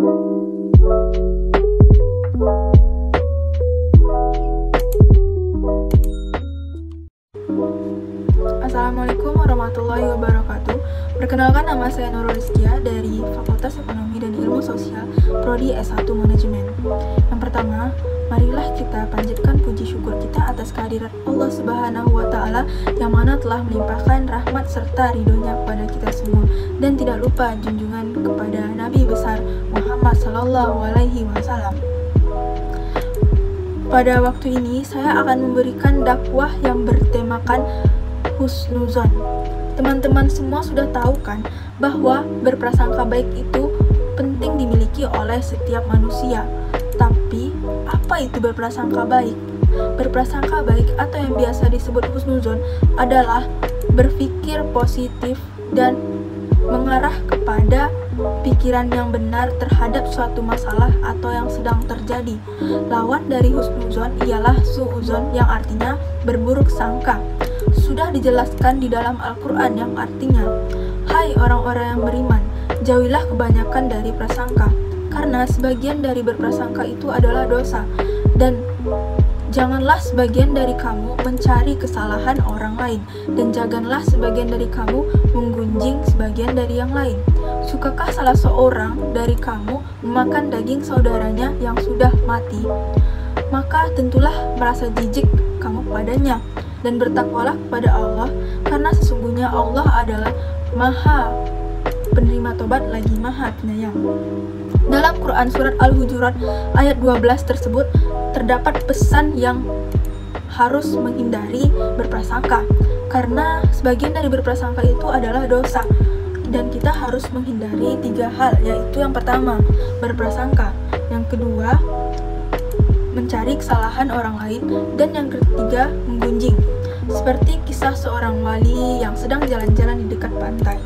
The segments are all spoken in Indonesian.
Assalamualaikum warahmatullahi wabarakatuh. Perkenalkan, nama saya Nurul Rizkia dari Fakultas Ekonomi dan Ilmu Sosial, Prodi S1 Manajemen. Yang pertama, marilah kita panjatkan puji syukur kita atas kehadiran Allah Subhanahu wa Ta'ala yang mana telah melimpahkan rahmat serta ridhonya kepada kita semua, dan tidak lupa junjungan kepada Nabi besar Muhammad Sallallahu Alaihi Wasallam. Pada waktu ini saya akan memberikan dakwah yang bertemakan husnuzon. Teman-teman semua sudah tahu kan bahwa berprasangka baik itu penting dimiliki oleh setiap manusia. Tapi apa itu berprasangka baik? Berprasangka baik atau yang biasa disebut husnuzon adalah berpikir positif dan mengarah kepada pikiran yang benar terhadap suatu masalah atau yang sedang terjadi. Lawan dari husnuzon ialah su'uzon yang artinya berburuk sangka. Sudah dijelaskan di dalam Al-Quran yang artinya, "Hai orang-orang yang beriman, jauhilah kebanyakan dari prasangka, karena sebagian dari berprasangka itu adalah dosa, dan janganlah sebagian dari kamu mencari kesalahan orang lain, dan janganlah sebagian dari kamu menggunjing sebagian dari yang lain. Sukakah salah seorang dari kamu memakan daging saudaranya yang sudah mati? Maka tentulah merasa jijik kamu kepadanya, dan bertakwalah kepada Allah, karena sesungguhnya Allah adalah Maha penerima tobat lagi Maha penyayang." Dalam Quran surat Al-Hujurat ayat 12 tersebut terdapat pesan yang harus menghindari berprasangka, karena sebagian dari berprasangka itu adalah dosa, dan kita harus menghindari 3 hal, yaitu yang pertama, berprasangka, yang kedua, mencari kesalahan orang lain, dan yang ketiga, menggunjing. Seperti kisah seorang wali yang sedang jalan-jalan di dekat pantai.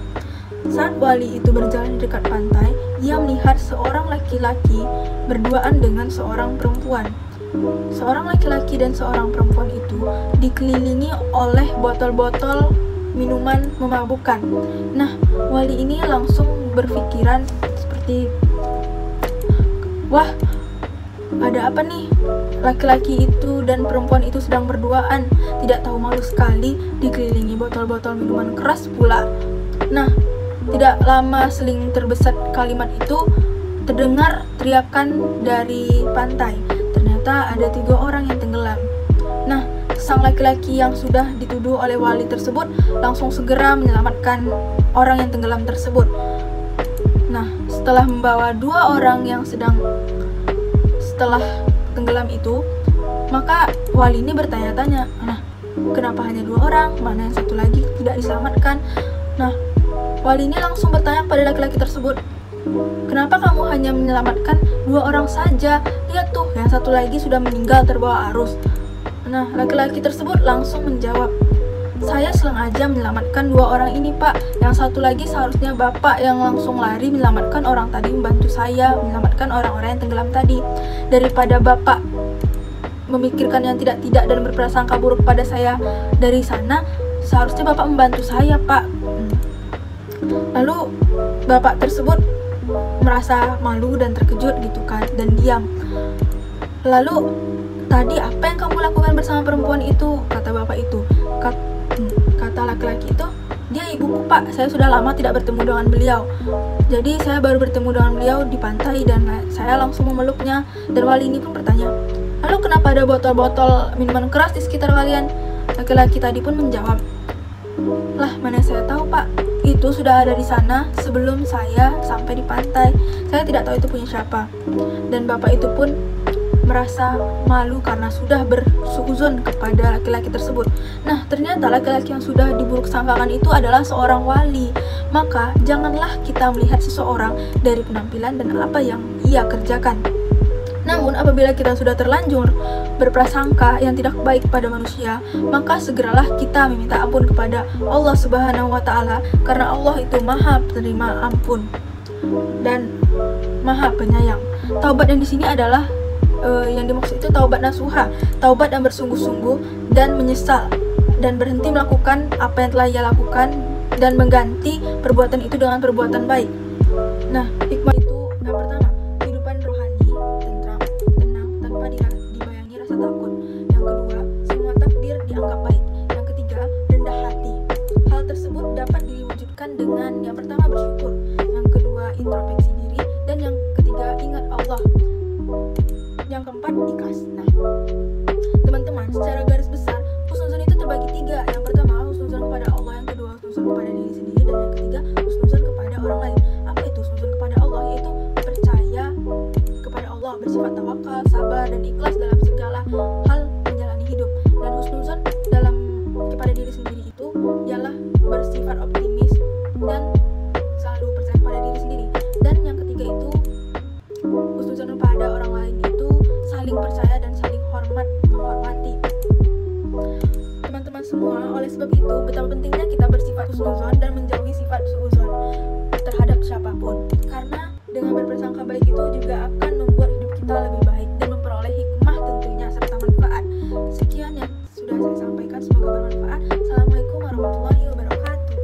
Saat wali itu berjalan di dekat pantai, ia melihat seorang laki-laki berduaan dengan seorang perempuan. Seorang laki-laki dan seorang perempuan itu dikelilingi oleh botol-botol minuman memabukkan. Nah, wali ini langsung berpikiran seperti, "Wah, ada apa nih? Laki-laki itu dan perempuan itu sedang berduaan, tidak tahu malu sekali, dikelilingi botol-botol minuman keras pula." Nah, tidak lama seling terbesit kalimat itu, terdengar teriakan dari pantai. Ternyata ada 3 orang yang tenggelam. Nah, sang laki-laki yang sudah dituduh oleh wali tersebut langsung segera menyelamatkan orang yang tenggelam tersebut. Nah, setelah membawa 2 orang yang setelah tenggelam itu, maka wali ini bertanya-tanya, "Nah, kenapa hanya 2 orang? Mana yang satu lagi tidak diselamatkan?" Nah, wali ini langsung bertanya kepada laki-laki tersebut, "Kenapa kamu hanya menyelamatkan 2 orang saja? Lihat tuh, yang satu lagi sudah meninggal terbawa arus." Nah, laki-laki tersebut langsung menjawab, "Saya sengaja menyelamatkan 2 orang ini, Pak. Yang satu lagi seharusnya Bapak yang langsung lari menyelamatkan orang tadi, membantu saya menyelamatkan orang-orang yang tenggelam tadi. Daripada Bapak memikirkan yang tidak-tidak dan berprasangka buruk pada saya dari sana, seharusnya Bapak membantu saya, Pak." Lalu bapak tersebut merasa malu dan terkejut gitu kan, dan diam. Lalu, "Tadi apa yang kamu lakukan bersama perempuan itu?" kata bapak itu. Kata laki-laki itu, "Dia ibuku, Pak. Saya sudah lama tidak bertemu dengan beliau. Jadi saya baru bertemu dengan beliau di pantai dan saya langsung memeluknya." Dan wali ini pun bertanya, "Lalu kenapa ada botol-botol minuman keras di sekitar kalian?" Laki-laki tadi pun menjawab, "Lah, mana saya tahu, Pak. Itu sudah ada di sana sebelum saya sampai di pantai. Saya tidak tahu itu punya siapa." Dan bapak itu pun merasa malu karena sudah bersuuzon kepada laki-laki tersebut. Nah, ternyata laki-laki yang sudah diburuk sangkakan itu adalah seorang wali. Maka janganlah kita melihat seseorang dari penampilan dan apa yang ia kerjakan. Namun apabila kita sudah terlanjur berprasangka yang tidak baik pada manusia, maka segeralah kita meminta ampun kepada Allah Subhanahu wa Ta'ala, karena Allah itu Maha penerima ampun dan Maha penyayang. Taubat yang di sini adalah yang dimaksud itu taubat nasuha, taubat yang bersungguh-sungguh dan menyesal dan berhenti melakukan apa yang telah ia lakukan dan mengganti perbuatan itu dengan perbuatan baik. Nah, hikmah itu yang pertama, Allah. Yang keempat, ikhlas. Nah, teman-teman, secara garis besar husnuzon itu terbagi tiga. Yang pertama, husnuzon kepada Allah. Yang kedua, husnuzon kepada diri sendiri. Dan yang ketiga, husnuzon kepada orang lain. Apa itu husnuzon kepada Allah? Yaitu percaya kepada Allah, bersifat tawakal, sabar, dan ikhlas dalam segala hal menjalani hidup. Dan husnuzon dalam kepada diri sendiri itu ialah bersifat optimis dan selalu percaya pada diri sendiri. Dan yang ketiga itu husnuzon pada orang lain, itu saling percaya dan saling menghormati. Teman-teman semua, oleh sebab itu betapa pentingnya kita bersifat husnuzon dan menjauhi sifat suuzon terhadap siapapun. Karena dengan berprasangka baik itu juga akan membuat hidup kita lebih baik dan memperoleh hikmah tentunya serta manfaat. Sekian yang sudah saya sampaikan, semoga bermanfaat. Assalamualaikum warahmatullahi wabarakatuh.